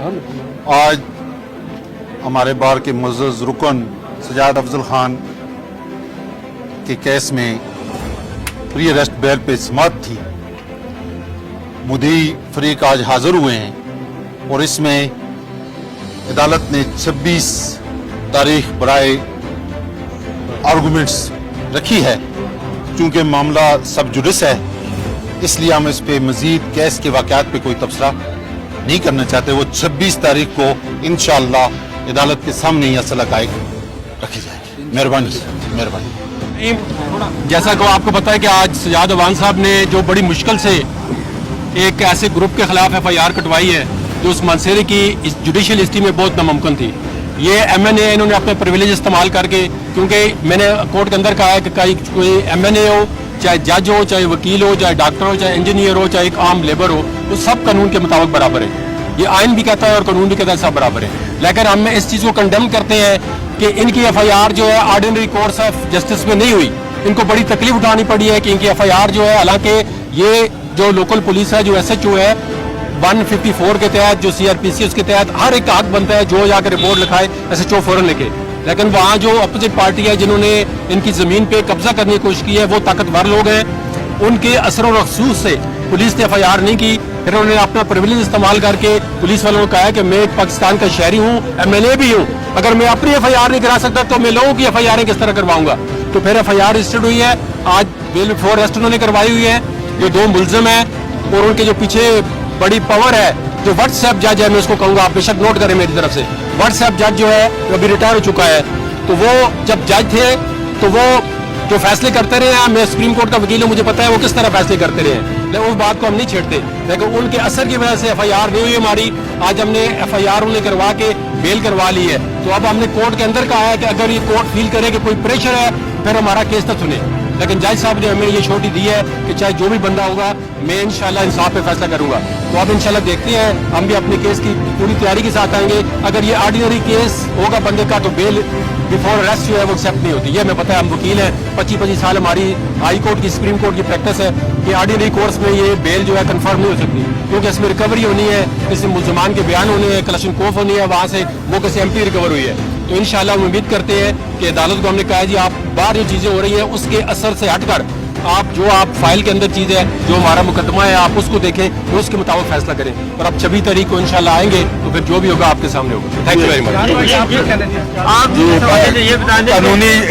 आज हमारे बार के मुअज़्ज़ज़ रुकन सजाद अफजल खान के केस में प्री अरेस्ट बेल पे समाअत थी। मुद्दई फरीक आज हाजिर हुए हैं और इसमें अदालत ने 26 तारीख बराए आर्गूमेंट्स रखी है। चूँकि मामला सब जुडिस है, इसलिए हम इस पे मजीद केस के वाक़यात पे कोई तबसरा नहीं करना चाहते। वो 26 तारीख को इंशाअल्लाह अदालत के सामने ही असल हक़ाइक़ रखी जाएगी। मेहरबानी। जैसा कि आपको पता है कि आज सजाद अवान साहब ने जो बड़ी मुश्किल से एक ऐसे ग्रुप के खिलाफ FIR कटवाई है जो उस मंसेरे की इस जुडिशल हिस्ट्री में बहुत नामुमकिन थी। ये MNA इन्होंने अपने प्रिविलेज इस्तेमाल करके, क्योंकि मैंने कोर्ट के अंदर कहा है कि कोई MNA हो, चाहे जज हो, चाहे वकील हो, चाहे डॉक्टर हो, चाहे इंजीनियर हो, चाहे एक आम लेबर हो, वो सब कानून के मुताबिक बराबर है। ये आइन भी कहता है और कानून भी कहता है सब बराबर है। लेकिन हम इस चीज़ को कंडेम करते हैं कि इनकी FIR जो है ऑर्डिनरी कोर्स ऑफ जस्टिस में नहीं हुई। इनको बड़ी तकलीफ उठानी पड़ी है कि इनकी FIR जो है, हालांकि ये जो लोकल पुलिस है, जो SHO है, 154 के तहत, जो CRPC उसके तहत हर एक का हक बनता है जो जाकर रिपोर्ट लिखाए SHO फौरन लिखे। लेकिन वहाँ जो अपोजिट पार्टी है जिन्होंने इनकी ज़मीन पे कब्जा करने की कोशिश की है, वो ताकतवर लोग हैं। उनके असर और रसूख से पुलिस ने FIR नहीं की। फिर उन्होंने अपना प्रिविलेज इस्तेमाल करके पुलिस वालों को कहा कि मैं पाकिस्तान का शहरी हूँ, MNA भी हूँ, अगर मैं अपनी FIR नहीं करा सकता तो मैं लोगों की FIR किस तरह करवाऊंगा। तो फिर FIR रजिस्टर्ड हुई है। आज बेल बिफोर अरेस्ट उन्होंने करवाई हुई है। जो 2 मुलजिम हैं और उनके जो पीछे बड़ी पावर है, जो व्हाट्सएप जज है, मैं उसको कहूँगा आप बेशक नोट करें मेरी तरफ से। व्हाट्सएप जज जो है वो अभी रिटायर हो चुका है, तो वो जब जज थे तो वो जो फैसले करते रहे हैं, मैं सुप्रीम कोर्ट का वकील हूँ, मुझे पता है वो किस तरह फैसले करते रहे हैं, लेकिन उस बात को हम नहीं छेड़ते। लेकिन उनके असर की वजह से FIR नहीं हुई हमारी। आज हमने FIR उन्हें करवा के बेल करवा ली है। तो अब हमने कोर्ट के अंदर कहा है कि अगर ये कोर्ट फील करे कि कोई प्रेशर है फिर हमारा केस न सुने। लेकिन जज साहब ने हमें ये छोटी दी है कि चाहे जो भी बंदा होगा मैं इंशाल्लाह इंसाफ पे फैसला करूंगा। तो अब इंशाल्लाह देखते हैं, हम भी अपने केस की पूरी तैयारी के साथ आएंगे। अगर ये ऑर्डिनरी केस होगा बंदे का तो बेल बिफोर अरेस्ट जो है वो एक्सेप्ट नहीं होती। ये हमें पता है, हम वकील हैं, 25-25 साल हमारी हाई कोर्ट की, सुप्रीम कोर्ट की प्रैक्टिस है कि ऑर्डिनरी कोर्स में ये बेल जो है कन्फर्म नहीं हो सकती, क्योंकि इसमें रिकवरी होनी है, किसी मुलजमान के बयान होने हैं, कलेक्शन कोफ होनी है, वहाँ से वो किसी MP रिकवर हुई है। तो इंशाल्लाह हम उम्मीद करते हैं कि अदालत को हमने कहा है जी आप बाहर जो चीज़ें हो रही हैं उसके असर से हटकर आप फाइल के अंदर चीज़ है, जो हमारा मुकदमा है, आप उसको देखें, तो उसके मुताबिक फैसला करें। और अब 26 तारीख को इंशाल्लाह आएंगे तो फिर जो भी होगा आपके सामने होगा। Thank you very much.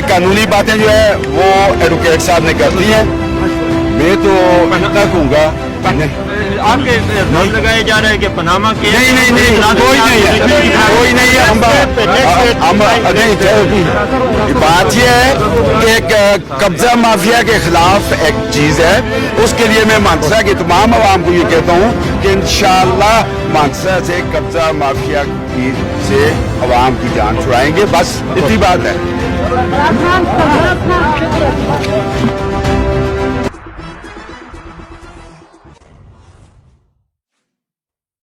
कानूनी बातें जो है वो एडवोकेट साहब ने कर दी है। मैं तो इतना कहूँगा, आपके लगाए जा रहे हैं कि पनामा के नहीं कोई नहीं है, कोई नहीं है। बात यह है कि एक कब्जा माफिया के खिलाफ एक चीज है, उसके लिए मैं मानसा के तमाम आवाम को ये कहता हूँ कि इंशाअल्लाह मानसा से कब्जा माफिया से आवाम की जान छुड़ाएंगे। बस इतनी बात है।